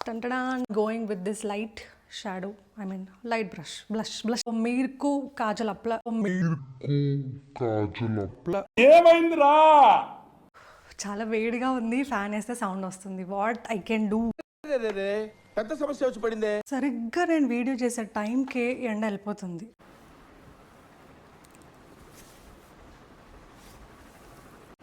Going with this light shadow, I mean light blush. Meerku kajal apply. ఏమైందిరా? చాలా వేడిగా ఉంది, ఫ్యాన్ వేస్తే సౌండ్ వస్తుంది. What I can do? పెద్ద సమస్య వచ్చి పడిందే. సరిగ్గా నేను వీడియో చేసే టైంకే ఎండ వెళ్ళిపోతుంది.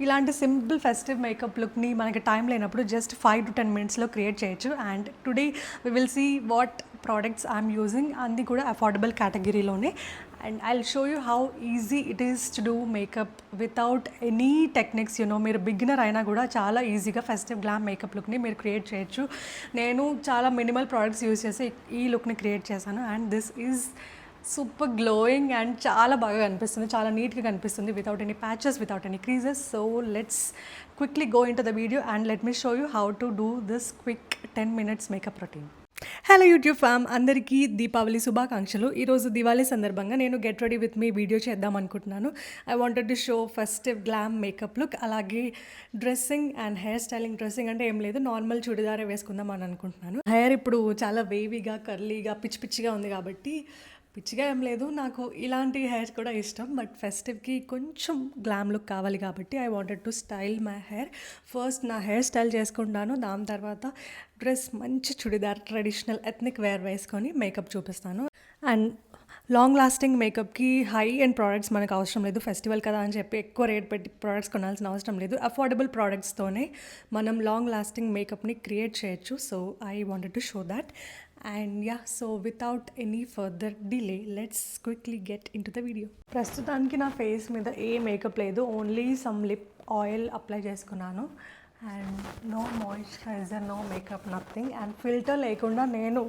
ఇలాంటి సింపుల్ ఫెస్టివ్ మేకప్ లుక్ని మనకి టైం లేనప్పుడు జస్ట్ 5 to 10 మినిట్స్లో క్రియేట్ చేయొచ్చు. And today we will see what products I'm using, అది కూడా అఫోర్డబుల్ కేటగిరీలోనే. And I will show you how easy it is to do makeup without any techniques. మీరు beginner అయినా కూడా చాలా ఈజీగా ఫెస్టివ్ గ్లామ్ మేకప్ లుక్ని మీరు క్రియేట్ చేయొచ్చు. నేను చాలా మినిమల్ ప్రోడక్ట్స్ యూజ్ చేసి ఈ లుక్ని క్రియేట్ చేశాను. And this is super glowing and చాలా బాగా కనిపిస్తుంది, చాలా నీట్గా కనిపిస్తుంది, without any patches, without any creases. So let's quickly go into the video and let me show you how to do this quick 10 minutes makeup routine. Hello YouTube fam, అందరికీ దీపావళి శుభాకాంక్షలు. ఈరోజు దివాళీ సందర్భంగా నేను get ready with me video చేద్దాం అనుకుంటున్నాను. I wanted to show festive glam makeup look, అలాగే dressing and hair styling. Dressing అంటే ఏం లేదు, నార్మల్ చుడిదారే వేసుకుందాం అని అనుకుంటున్నాను. హెయిర్ ఇప్పుడు చాలా వేవీగా, కర్లీగా, పిచ్చిగా ఉంది కాబట్టి, పిచ్చిగా ఏం లేదు, నాకు ఇలాంటి హెయిర్ కూడా ఇష్టం. బట్ ఫెస్టివ్కి కొంచెం గ్లామ్ లుక్ కావాలి కాబట్టి I wanted to style my hair. First నా హెయిర్ స్టైల్ చేసుకుంటాను, దాని తర్వాత డ్రెస్ మంచి చుడిదార్ ట్రెడిషనల్ ఎథ్నిక్ వేర్ వేసుకొని మేకప్ చూపిస్తాను. అండ్ లాంగ్ లాస్టింగ్ మేకప్కి హై అండ్ ప్రోడక్ట్స్ మనకు అవసరం లేదు. ఫెస్టివల్ కదా అని చెప్పి ఎక్కువ రేట్ పెట్టి ప్రోడక్ట్స్ కొనాల్సిన అవసరం లేదు. అఫోర్డబుల్ ప్రోడక్ట్స్తోనే మనం లాంగ్ లాస్టింగ్ మేకప్ని క్రియేట్ చేయొచ్చు. So I wanted to show that. And yeah, so without any further delay, let's quickly get into the video. ప్రస్తుతానికి నా ఫేస్ మీద ఏ మేకప్ లేదు, only some lip oil apply చేసుకున్నాను. And no moisturiser, no makeup, nothing. And filter లేకుండా నేను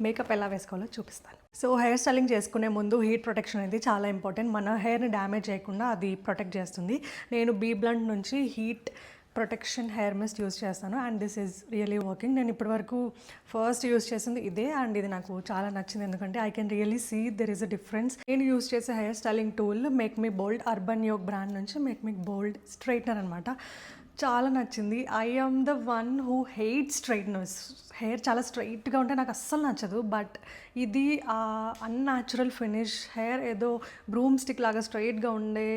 makeup ఎలా వేసుకోవాలో చూపిస్తాను. సో హెయిర్ స్టైలింగ్ చేసుకునే ముందు హీట్ ప్రొటెక్షన్ అనేది చాలా ఇంపార్టెంట్. మన హెయిర్ని డ్యామేజ్ చేయకుండా అది ప్రొటెక్ట్ చేస్తుంది. నేను బీ బ్లంట్ నుంచి heat protection hair mist use చేస్తాను. And this is really working. నేను ఇప్పటివరకు ఫస్ట్ యూస్ చేసింది ఇదే, అండ్ ఇది నాకు చాలా నచ్చింది, ఎందుకంటే I can really see there is a difference. నేను యూస్ చేసే hair styling tool make me bold Urban Yog brand నుంచి మేక్ మీ బోల్డ్ స్ట్రైట్నర్ అనమాట. చాలా నచ్చింది. I am the one who hate straighteners. Hair చాలా స్ట్రైట్గా ఉంటే నాకు అస్సలు నచ్చదు. బట్ ఇది అన్యాచురల్ ఫినిష్, హెయిర్ ఏదో బ్రూమ్ స్టిక్ లాగా స్ట్రైట్గా ఉండే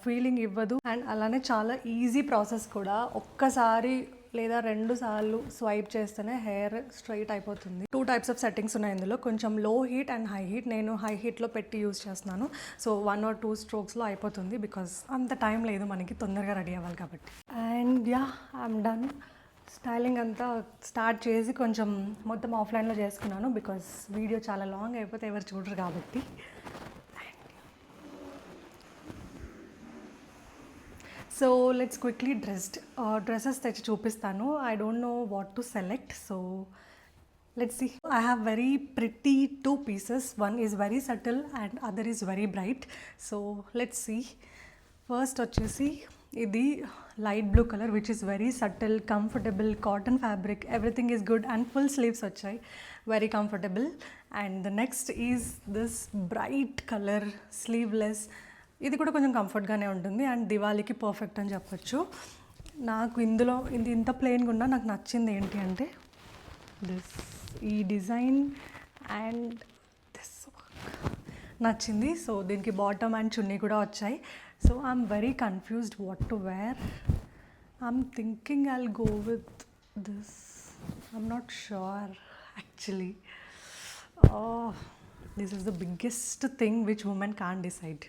ఫీలింగ్ ఇవ్వదు. అండ్ అలానే చాలా ఈజీ ప్రాసెస్ కూడా. ఒక్కసారి లేదా 2 సార్లు స్వైప్ చేస్తేనే హెయిర్ స్ట్రైట్ అయిపోతుంది. 2 types ఆఫ్ సెట్టింగ్స్ ఉన్నాయి ఇందులో, కొంచెం లో హీట్ అండ్ హై హీట్. నేను హై హీట్లో పెట్టి యూస్ చేస్తున్నాను. సో 1 or 2 strokesలో అయిపోతుంది, బికాస్ అంత టైం లేదు మనకి, తొందరగా రెడీ అవ్వాలి కాబట్టి. And yeah, I'm done. Styling అంతా స్టార్ట్ చేసి కొంచెం మొత్తం ఆఫ్లైన్లో చేసుకున్నాను, బికాస్ వీడియో చాలా లాంగ్ అయిపోతే ఎవరు చూడరు కాబట్టి. సో లెట్స్ క్విక్లీ డ్రెస్సెస్ తెచ్చి చూపిస్తాను. I don't know what to select, so let's see. I have very pretty 2 pieces. One is very subtle and other is very bright. So let's see. First వచ్చేసి ఇది light blue colour, which is very subtle, comfortable, cotton fabric, everything is good. And full sleeves వచ్చాయి, very comfortable. And the next is this bright colour, sleeveless. ఇది కూడా కొంచెం కంఫర్ట్గానే ఉంటుంది and దివాళీకి perfect అని చెప్పొచ్చు. నాకు ఇందులో ఇది ఇంత ప్లెయిన్గా ఉన్నా నాకు నచ్చింది ఏంటి అంటే ఈ డిజైన్ అండ్ దిస్ నచ్చింది. సో దీనికి బాటమ్ అండ్ చున్నీ కూడా వచ్చాయి. So I'm very confused what to wear. I'm thinking I'll go with this. I'm not sure actually. This is the biggest thing which women can't decide.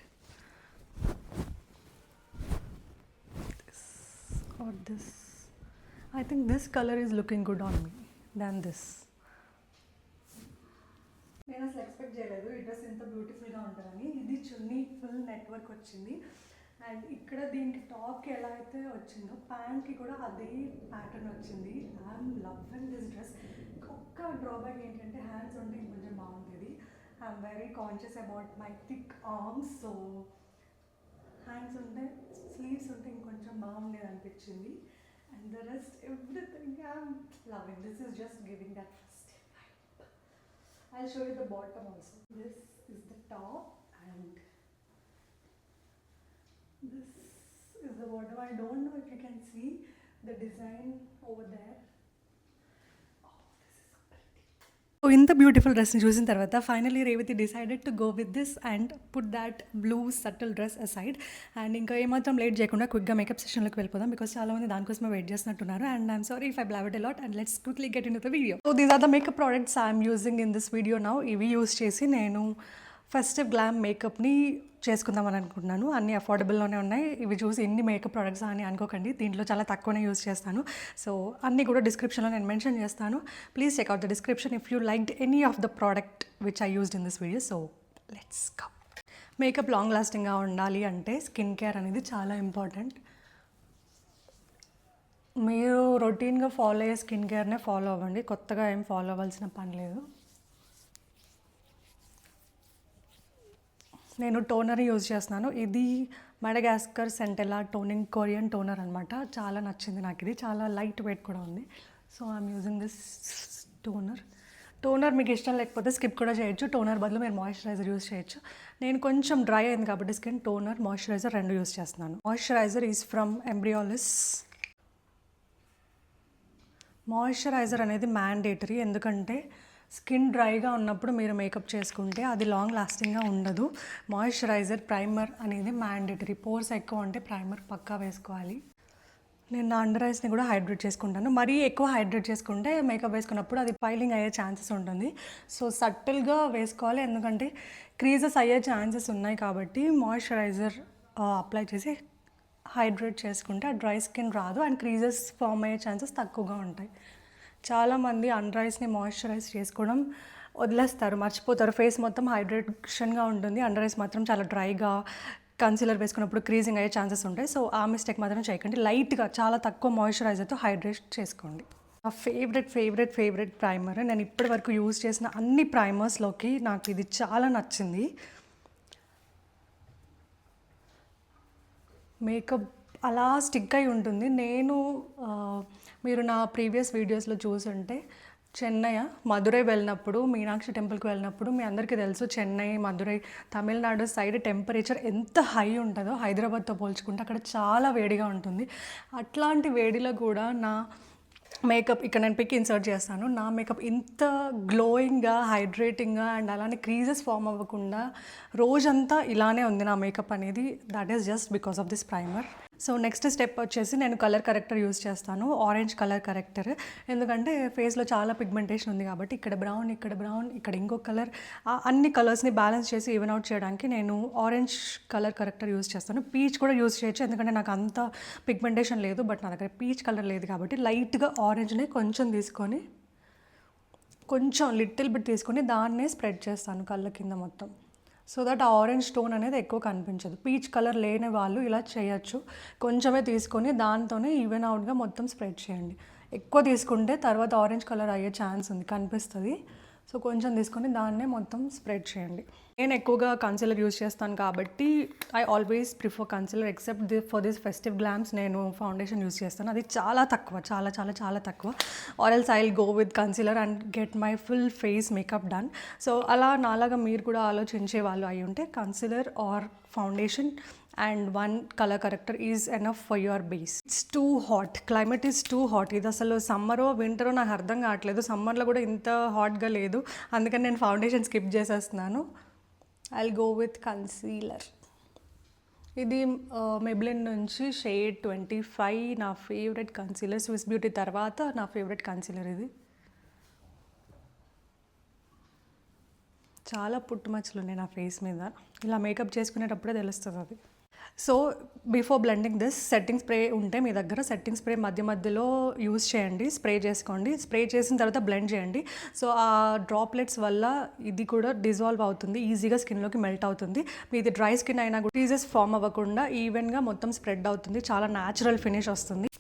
Or this. I think this color is looking good on me than this. నేను అసలు expect చేయలేదు ఈ dress ఎంత బ్యూటిఫుల్గా ఉంటుందని. ఇది చున్నీ full network వచ్చింది. And ఇక్కడ దీనికి టాప్కి ఎలా అయితే వచ్చిందో ప్యాంట్కి కూడా అదే ప్యాటర్న్ వచ్చింది. I'm loving this dress. ఒక్క డ్రాబ్యాక్ ఏంటంటే హ్యాండ్స్ ఉంటే ఇంకొంచెం బాగుంటుంది. I'm very conscious about my thick arms. So hands ఉంటే, స్లీవ్స్ ఉంటే ఇంకొంచెం బాగుండేది అనిపించింది. And the rest everything I'm loving. This is just giving that festive vibe. I'll show you the bottom also. This is the top and this is the bottom. I don't know if you can see the design over there. Oh, this so ఇంత beautiful డ్రెస్ని చూసిన తర్వాత finally Revathi decided to go with this and put that blue subtle dress aside. And ఇంకా ఏమాత్రం late చేయకుండా క్విక్గా makeup సెషన్లోకి వెళ్ళిపోదాం, because చాలామంది దానికోసమే వెయిట్ చేస్తున్నట్టున్నారు. And I'm sorry if I blabbered a lot and let's quickly get into the video. So these are the makeup products I'm using in this video now. ఇవి use చేసి నేను festive glam మేకప్ని చేసుకుందామని అనుకుంటున్నాను. అన్ని అఫోర్డబుల్లోనే ఉన్నాయి. ఇవి చూసి ఎన్ని మేకప్ ప్రోడక్ట్స్ అని అనుకోకండి, దీంట్లో చాలా తక్కువనే యూస్ చేస్తాను. సో అన్నీ కూడా డిస్క్రిప్షన్లో నేను మెన్షన్ చేస్తాను. Please check out the description if you liked any of the product which I used in this video. So let's go. Makeup long లాస్టింగ్గా ఉండాలి అంటే స్కిన్ కేర్ అనేది చాలా ఇంపార్టెంట్. మీరు రొటీన్గా ఫాలో అయ్యే స్కిన్ కేర్నే ఫాలో అవ్వండి, కొత్తగా ఏం ఫాలో అవ్వాల్సిన పని లేదు. నేను టోనర్ యూజ్ చేస్తున్నాను. ఇది మడగాస్కర్ సెంటెలా టోనింగ్ కొరియన్ టోనర్ అనమాట. చాలా నచ్చింది నాకు, ఇది చాలా లైట్ వెయిట్ కూడా ఉంది. So I'm using this toner మీకు ఇష్టం లేకపోతే స్కిప్ కూడా చేయొచ్చు. టోనర్ బదులు మీరు మాయిశ్చరైజర్ యూజ్ చేయొచ్చు. నేను కొంచెం డ్రై అయింది కాబట్టి స్కిన్ టోనర్ మాయిశ్చరైజర్ రెండు యూజ్ చేస్తున్నాను. Moisturiser is from Embryolisse. Moisturiser అనేది మ్యాండేటరీ, ఎందుకంటే స్కిన్ డ్రైగా ఉన్నప్పుడు మీరు మేకప్ చేసుకుంటే అది లాంగ్ లాస్టింగ్గా ఉండదు. మాయిశ్చరైజర్ ప్రైమర్ అనేది మ్యాండేటరీ. పోర్స్ ఎక్కువ అంటే ప్రైమర్ పక్కా వేసుకోవాలి. నేను నా అండర్ ఐస్ని కూడా హైడ్రేట్ చేసుకుంటాను. మరీ ఎక్కువ హైడ్రేట్ చేసుకుంటే మేకప్ వేసుకున్నప్పుడు అది పైలింగ్ అయ్యే ఛాన్సెస్ ఉంటుంది. సో సటిల్గా వేసుకోవాలి, ఎందుకంటే క్రీజెస్ అయ్యే ఛాన్సెస్ ఉన్నాయి. కాబట్టి మాయిశ్చరైజర్ అప్లై చేసి హైడ్రేట్ చేసుకుంటే ఆ డ్రై స్కిన్ రాదు అండ్ క్రీజెస్ ఫామ్ అయ్యే ఛాన్సెస్ తక్కువగా ఉంటాయి. చాలామంది అండర్ ఐస్ని మాయిశ్చరైజ్ చేసుకోవడం వదిలేస్తారు, మర్చిపోతారు. ఫేస్ మొత్తం హైడ్రేషన్గా ఉంటుంది, అండర్ ఐస్ మాత్రం చాలా డ్రైగా, కన్సీలర్ వేసుకున్నప్పుడు క్రీజింగ్ అయ్యే ఛాన్సెస్ ఉంటాయి. సో ఆ మిస్టేక్ మాత్రం చేయకండి. లైట్గా చాలా తక్కువ మాయిశ్చరైజర్తో హైడ్రేట్ చేసుకోండి. నా ఫేవరెట్ ప్రైమర్. నేను ఇప్పటి వరకు యూజ్ చేసిన అన్ని ప్రైమర్స్లోకి నాకు ఇది చాలా నచ్చింది. మేకప్ అలా స్టిక్ అయి ఉంటుంది. మీరు నా ప్రీవియస్ వీడియోస్లో చూసుంటే చెన్నై, మధురై వెళ్ళినప్పుడు, మీనాక్షి టెంపుల్కి వెళ్ళినప్పుడు మీ అందరికీ తెలుసు చెన్నై, మధురై, తమిళనాడు సైడ్ టెంపరేచర్ ఎంత హై ఉంటుందో హైదరాబాద్తో పోల్చుకుంటే అక్కడ చాలా వేడిగా ఉంటుంది. అట్లాంటి వేడిలో కూడా నా మేకప్, ఇక్కడ నేను పిక్ ఇన్సర్ట్ చేస్తాను, నా మేకప్ ఇంత గ్లోయింగ్గా, హైడ్రేటింగ్గా అండ్ అలానే క్రీజెస్ ఫామ్ అవ్వకుండా రోజంతా ఇలానే ఉంది నా మేకప్ అనేది. That is just because of this primer. So next step వచ్చేసి నేను కలర్ కరెక్టర్ యూజ్ చేస్తాను, ఆరెంజ్ కలర్ కరెక్టర్. ఎందుకంటే ఫేస్లో చాలా పిగ్మెంటేషన్ ఉంది కాబట్టి ఇక్కడ బ్రౌన్, ఇక్కడ ఇంకో కలర్, అన్ని కలర్స్ని బ్యాలెన్స్ చేసి ఈవెన్ అవుట్ చేయడానికి నేను ఆరెంజ్ కలర్ కరెక్టర్ యూజ్ చేస్తాను. పీచ్ కూడా యూజ్ చేయొచ్చు, ఎందుకంటే నాకు అంత పిగ్మెంటేషన్ లేదు, బట్ నా దగ్గర పీచ్ కలర్ లేదు కాబట్టి లైట్గా ఆరెంజ్ని కొంచెం తీసుకొని, కొంచెం లిటిల్ బిట్ తీసుకొని దాన్నే స్ప్రెడ్ చేస్తాను కళ్ళ కింద మొత్తం. సో దట్ ఆ ఆరెంజ్ టోన్ అనేది ఎక్కువ కనిపించదు. పీచ్ కలర్ లేని వాళ్ళు ఇలా చేయొచ్చు. కొంచెమే తీసుకొని దాంతోనే ఈవెన్ అవుట్గా మొత్తం స్ప్రెడ్ చేయండి. ఎక్కువ తీసుకుంటే తర్వాత ఆరెంజ్ కలర్ అయ్యే ఛాన్స్ ఉంది, కనిపిస్తుంది. సో కొంచెం తీసుకొని దాన్నే మొత్తం స్ప్రెడ్ చేయండి. నేను ఎక్కువగా కన్సీలర్ యూజ్ చేస్తాను కాబట్టి I always prefer concealer. Except for this festive glams నేను ఫౌండేషన్ యూజ్ చేస్తాను, అది చాలా తక్కువ, చాలా తక్కువ. Or else I will go with concealer and get my full face makeup done. So అలా నాలాగా మీరు కూడా ఆలోచించే వాళ్ళు అయి ఉంటే concealer or foundation and one color corrector is enough for your base. It's too hot, climate is too hot. ఇది అసలు సమ్మరో వింటరో నాకు అర్థం కావట్లేదు. సమ్మర్లో కూడా ఇంత హాట్గా లేదు, అందుకని నేను ఫౌండేషన్ స్కిప్ చేసేస్తున్నాను. I'll go with concealer. ఇది మెబ్లిన్ నుంచి షేడ్ 25, నా ఫేవరెట్ కన్సీలర్. స్విస్ బ్యూటీ తర్వాత నా ఫేవరెట్ కన్సీలర్ ఇది. చాలా పుట్టుమచ్చలు ఉన్నాయి నా ఫేస్ మీద, ఇలా మేకప్ చేసుకునేటప్పుడే తెలుస్తుంది అది. So before blending this, setting spray ఉంటే మీ దగ్గర సెట్టింగ్ స్ప్రే మధ్యలో యూజ్ చేయండి, స్ప్రే చేసుకోండి. స్ప్రే చేసిన తర్వాత బ్లెండ్ చేయండి. సో ఆ డ్రాప్లెట్స్ వల్ల ఇది కూడా డిజాల్వ్ అవుతుంది, ఈజీగా స్కిన్లోకి మెల్ట్ అవుతుంది. మీది డ్రై స్కిన్ అయినా కూడా క్రీజెస్ ఫామ్ అవ్వకుండా ఈవెన్గా మొత్తం స్ప్రెడ్ అవుతుంది, చాలా న్యాచురల్ ఫినిష్ వస్తుంది.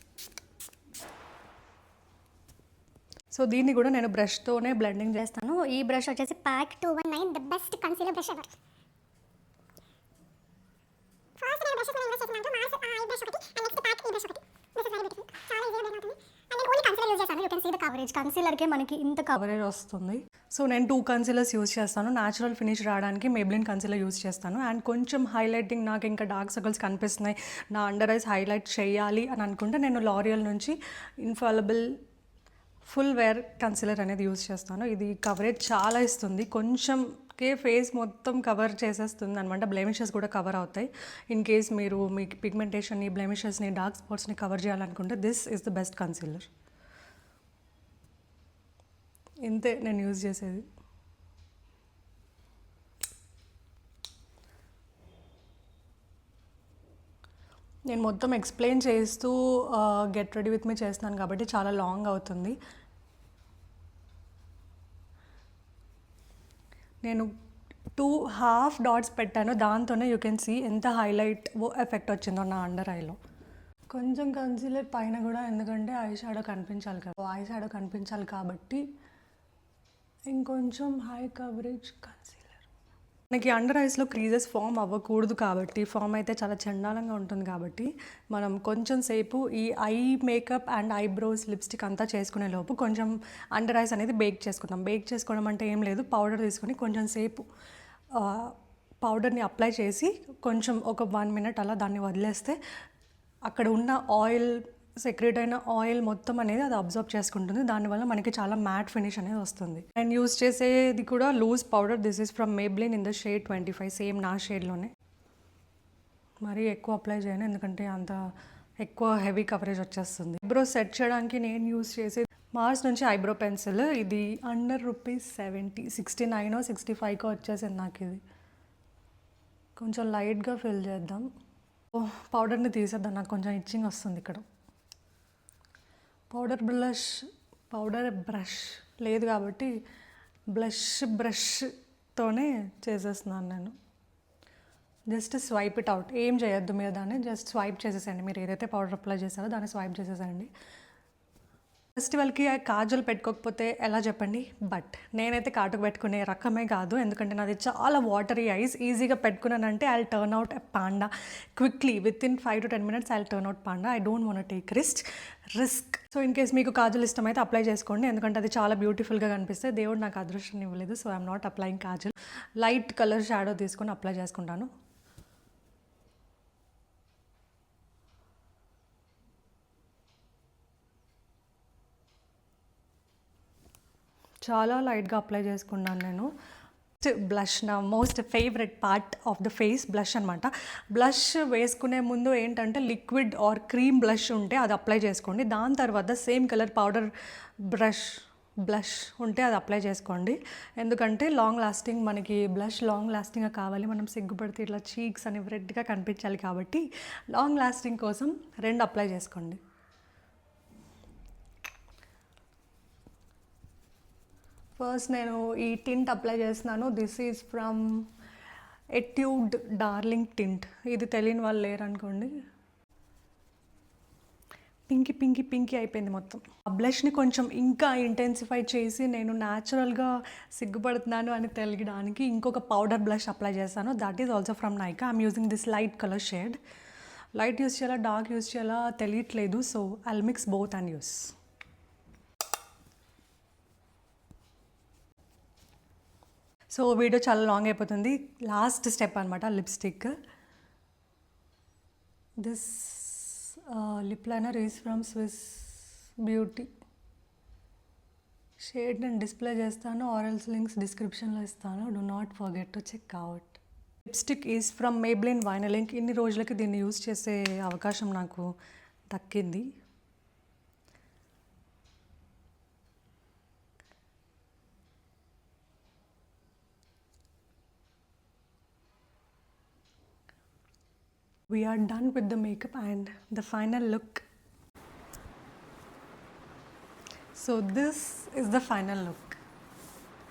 సో దీన్ని కూడా నేను బ్రష్తోనే బ్లెండింగ్ చేస్తాను. ఈ బ్రష్ వచ్చేసి PAC 219, the best concealer brush ever. First నేను బ్రషెస్ యూస్ చేస్తున్నాను, మాస్ ఐ బ్రష్ ఒకటి అండ్ నెక్స్ట్ ప్యాక్ ఈ బ్రష్ ఒకటి. దిస్ ఇస్ వెరీ బ్యూటిఫుల్, చాలా ఈజీగా బ్లెండ్ అవుతుంది. అండ్ నేను ఓన్లీ కన్సీలర్ యూస్ చేస్తాను. You can see the coverage, కన్సీలర్కే మనకి ఇంత కవరేజ్ వస్తుంది. సో నేను 2 కన్సీలర్స్ యూస్ చేస్తాను. న్యాచురల్ ఫినిష్ రావడానికి మేబ్లిన్ కన్సీలర్ యూస్ చేస్తాను. అండ్ కొంచెం హైలైటింగ్, నాకు ఇంకా డార్క్ సర్కిల్స్ కనిపిస్తున్నాయి, నా అండర్ ఐస్ హైలైట్ చేయాలి అని అనుకుంటే నేను లారియల్ నుంచి ఇన్ఫాలిబుల్ ఫుల్ వేర్ కన్సిలర్ అనేది యూస్ చేస్తాను. ఇది కవరేజ్ చాలా ఇస్తుంది, కొంచెంకే ఫేస్ మొత్తం కవర్ చేసేస్తుంది అనమాట. బ్లెమిషెస్ కూడా కవర్ అవుతాయి. ఇన్ కేస్ మీరు మీ పిగ్మెంటేషన్ని, బ్లెమిషెస్ని, డార్క్ స్పాట్స్ని కవర్ చేయాలనుకుంటే this is the best concealer. ఇంతే నేను యూజ్ చేసేది. నేను మొత్తం ఎక్స్ప్లెయిన్ చేస్తూ గెట్ రెడీ విత్ మీ చేస్తున్నాను కాబట్టి చాలా లాంగ్ అవుతుంది. నేను 2.5 డాట్స్ పెట్టాను, దాంతోనే యూ కెన్ సీ ఎంత హైలైట్ ఎఫెక్ట్ వచ్చిందో నా అండర్ ఐలో. కొంచెం కన్సీలర్ పైన కూడా, ఎందుకంటే ఐ షాడో కనిపించాలి కదా, ఐ షాడో కనిపించాలి కాబట్టి ఇంకొంచెం హై కవరేజ్ కన్సీలర్. మనకి అండర్ ఐస్లో క్రీజెస్ ఫామ్ అవ్వకూడదు కాబట్టి, ఫామ్ అయితే చాలా చండాలంగా ఉంటుంది కాబట్టి మనం కొంచెం సేపు ఈ eye makeup and eyebrows, lipstick అంతా చేసుకునే లోపు కొంచెం అండర్ ఐస్ అనేది బేక్ చేసుకుందాం. బేక్ చేసుకోవడం అంటే ఏం లేదు, పౌడర్ తీసుకొని కొంచెం సేపు పౌడర్ని అప్లై చేసి కొంచెం ఒక 1 minute అలా దాన్ని వదిలేస్తే అక్కడ ఉన్న ఆయిల్, సెక్రెట్ అయిన ఆయిల్ మొత్తం అనేది అది అబ్జర్వ్ చేసుకుంటుంది. దానివల్ల మనకి చాలా మ్యాట్ ఫినిష్ అనేది వస్తుంది. నేను యూస్ చేసేది కూడా loose powder. This is from Maybelline in the shade 25, same నా షేడ్లోనే. మరీ ఎక్కువ అప్లై చేయను, ఎందుకంటే అంత ఎక్కువ హెవీ కవరేజ్ వచ్చేస్తుంది. ఐబ్రో సెట్ చేయడానికి నేను యూస్ చేసేది మార్స్ నుంచి ఐబ్రో పెన్సిల్. ఇది అండర్ ₹70, 69 65 వచ్చేసింది నాకు. ఇది కొంచెం లైట్గా ఫిల్ చేద్దాం. పౌడర్ని తీసేద్దాం, నాకు కొంచెం ఇచ్చింగ్ వస్తుంది ఇక్కడ. పౌడర్ బ్రష్ లేదు కాబట్టి బ్రష్తోనే చేసేస్తున్నాను నేను. జస్ట్ స్వైప్ ఇట్ అవుట్, ఏం చేయొద్దు మీరు దాన్ని, జస్ట్ స్వైప్ చేసేసండి. మీరు ఏదైతే పౌడర్ అప్లై చేశారో దాన్ని స్వైప్ చేసేసండి. ఫెస్టివల్కి కాజల్ పెట్టుకోకపోతే ఎలా చెప్పండి, బట్ నేనైతే కాటుకు పెట్టుకునే రకమే కాదు, ఎందుకంటే నాది చాలా వాటరీ ఐస్. ఈజీగా పెట్టుకున్నానంటే I turn out a panda quickly. Within 5 to 10 minutes I turn out panda. I don't want take risk. So in case మీకు కాజల్ ఇష్టమైతే అప్లై చేసుకోండి, ఎందుకంటే అది చాలా బ్యూటిఫుల్గా కనిపిస్తే. దేవుడు నాకు అదృష్టం ఇవ్వలేదు, so I'm not applying Kajal. Light colour shadow తీసుకొని అప్లై చేసుకుంటాను. చాలా లైట్గా అప్లై చేసుకున్నాను నేను. బ్లష్, నా most favourite part of the face blush అనమాట. బ్లష్ వేసుకునే ముందు ఏంటంటే లిక్విడ్ ఆర్ క్రీమ్ బ్లష్ ఉంటే అది అప్లై చేసుకోండి. దాని తర్వాత సేమ్ కలర్ పౌడర్ బ్లష్ ఉంటే అది అప్లై చేసుకోండి. ఎందుకంటే లాంగ్ లాస్టింగ్, మనకి బ్లష్ లాంగ్ లాస్టింగ్గా కావాలి. మనం సిగ్గుపడితే ఇట్లా చీక్స్ అనేవి రెడ్గా కనిపించాలి కాబట్టి లాంగ్ లాస్టింగ్ కోసం 2 అప్లై చేసుకోండి. ఫస్ట్ నేను ఈ టింట్ అప్లై చేస్తున్నాను. This is from Etude darling tint. ఇది తెలియని వాళ్ళు లేరనుకోండి. పింకీ అయిపోయింది మొత్తం. ఆ బ్లష్ని కొంచెం ఇంకా ఇంటెన్సిఫై చేసి నేను న్యాచురల్గా సిగ్గుపడుతున్నాను అని తెలియడానికి ఇంకొక పౌడర్ బ్లష్ అప్లై చేస్తాను. That is also from Nykaa. I'm using this light colour shade. Light use చేయాలా, డార్క్ యూస్ చేయాలా తెలియట్లేదు, so I'll mix both and use. So video చాలా లాంగ్ అయిపోతుంది. లాస్ట్ స్టెప్ అనమాట, lipstick. This lip liner is from Swiss Beauty. Shade నేను display చేస్తాను, ఆర్ఎల్స్ links డిస్క్రిప్షన్లో ఇస్తాను. Do not forget to check out. Lipstick is from Maybelline vinyl ink. ఇన్ని రోజులకి దీన్ని యూజ్ చేసే అవకాశం నాకు దక్కింది. We are done with the makeup and the final look. So this is the final look.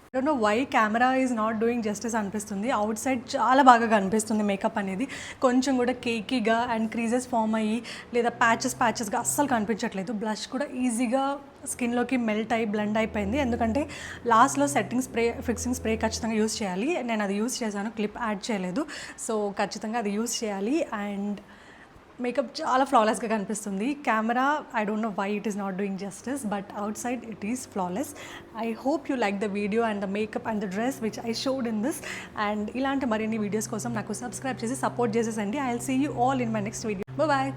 I don't know why camera is not doing justice అనిపిస్తుంది. Out side చాలా బాగా కనిపిస్తుంది మేకప్ అనేది. కొంచెం కూడా కేకీగా అండ్ క్రీజెస్ ఫామ్ అయ్యి లేదా ప్యాచెస్గా అస్సలు కనిపించట్లేదు. బ్లష్ కూడా ఈజీగా స్కిన్లోకి మెల్ట్ అయ్యి బ్లెండ్ అయిపోయింది. ఎందుకంటే లాస్ట్లో ఫిక్సింగ్ స్ప్రే ఖచ్చితంగా యూస్ చేయాలి. నేను అది యూస్ చేశాను, క్లిప్ యాడ్ చేయలేదు. సో ఖచ్చితంగా అది యూస్ చేయాలి. అండ్ మేకప్ చాలా ఫ్లాలెస్గా కనిపిస్తుంది. Camera I don't know why it is not doing justice, but outside it is flawless. I hope you like the video and the makeup and the dress which I showed in this. And ఇలాంటి మరిన్ని videos కోసం నాకు subscribe చేసి support చేసేసండి. I will see you all in my next video. Bye.